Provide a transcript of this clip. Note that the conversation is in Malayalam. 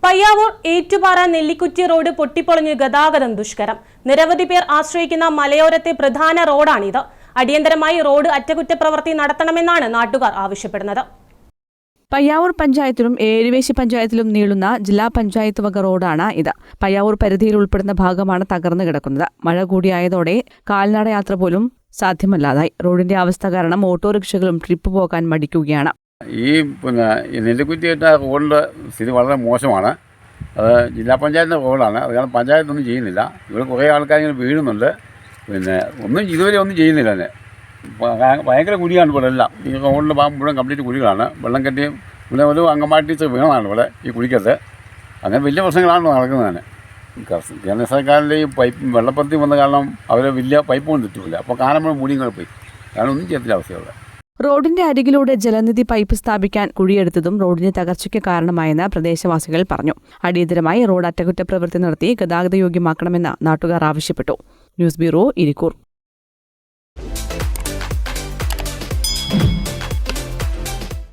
പയ്യാവൂർ ഏറ്റുപാറ നെല്ലിക്കുറ്റി റോഡ് പൊട്ടിപ്പൊളിഞ്ഞ് ഗതാഗതം ദുഷ്കരം. നിരവധി പേർ ആശ്രയിക്കുന്ന മലയോരത്തെ പ്രധാന റോഡാണിത്. അടിയന്തരമായി റോഡ് അറ്റകുറ്റപ്രവൃത്തി നടത്തണമെന്നാണ് നാട്ടുകാർ ആവശ്യപ്പെടുന്നത്. പയ്യാവൂർ പഞ്ചായത്തിലും ഏരുവേശി പഞ്ചായത്തിലും നീളുന്ന ജില്ലാ പഞ്ചായത്ത് വക റോഡാണ് ഇത്. പയ്യാവൂർ പരിധിയിൽ ഉൾപ്പെടുന്ന ഭാഗമാണ് തകർന്നു കിടക്കുന്നത്. മഴ കൂടിയായതോടെ കാൽനട യാത്ര പോലും സാധ്യമല്ലാതായി. റോഡിന്റെ അവസ്ഥ കാരണം ഓട്ടോറിക്ഷകളും ട്രിപ്പ് പോകാൻ മടിക്കുകയാണ്. ഈ നെല്ലിക്കുറ്റിയിട്ട റോഡിൻ്റെ സ്ഥിതി വളരെ മോശമാണ്. അത് ജില്ലാ പഞ്ചായത്തിൻ്റെ റോഡാണ്. അത് കാരണം പഞ്ചായത്തൊന്നും ചെയ്യുന്നില്ല. ഇവിടെ കുറേ ആൾക്കാർ ഇങ്ങനെ വീഴുന്നുണ്ട്. ഇതുവരെ ഒന്നും ചെയ്യുന്നില്ല. തന്നെ ഭയങ്കര കുഴിയാണ് ഇവിടെ എല്ലാം. ഈ റോഡിൻ്റെ ഭാഗം മുഴുവൻ കംപ്ലീറ്റ് കുഴികളാണ്. വെള്ളം കെട്ടിയും ഇവിടെ ഒരു അങ്കമാടി ടീച്ചർ വീണതാണ് ഇവിടെ ഈ കുഴിക്കത്ത്. അങ്ങനെ വലിയ പ്രശ്നങ്ങളാണ് നടക്കുന്നത്. തന്നെ കേന്ദ്ര സർക്കാരിൻ്റെ ഈ വെള്ളപ്പത്തി വന്ന കാരണം അവർ വലിയ പൈപ്പ് കൊണ്ട് എത്തില്ല. അപ്പോൾ കാലം മൂടിങ്ങൾ പോയി. കാരണം ഒന്നും ചെയ്യത്തില്ല അവസ്ഥയുള്ള. റോഡിന്റെ അരികിലൂടെ ജലനിധി പൈപ്പ് സ്ഥാപിക്കാൻ കുഴിയെടുത്തതും റോഡിന് തകർച്ചയ്ക്ക് കാരണമായെന്ന് പ്രദേശവാസികൾ പറഞ്ഞു. അടിയന്തരമായി റോഡ് അറ്റകുറ്റപ്രവൃത്തി നടത്തി ഗതാഗതയോഗ്യമാക്കണമെന്ന് നാട്ടുകാർ ആവശ്യപ്പെട്ടു. News bureau, Irikkur.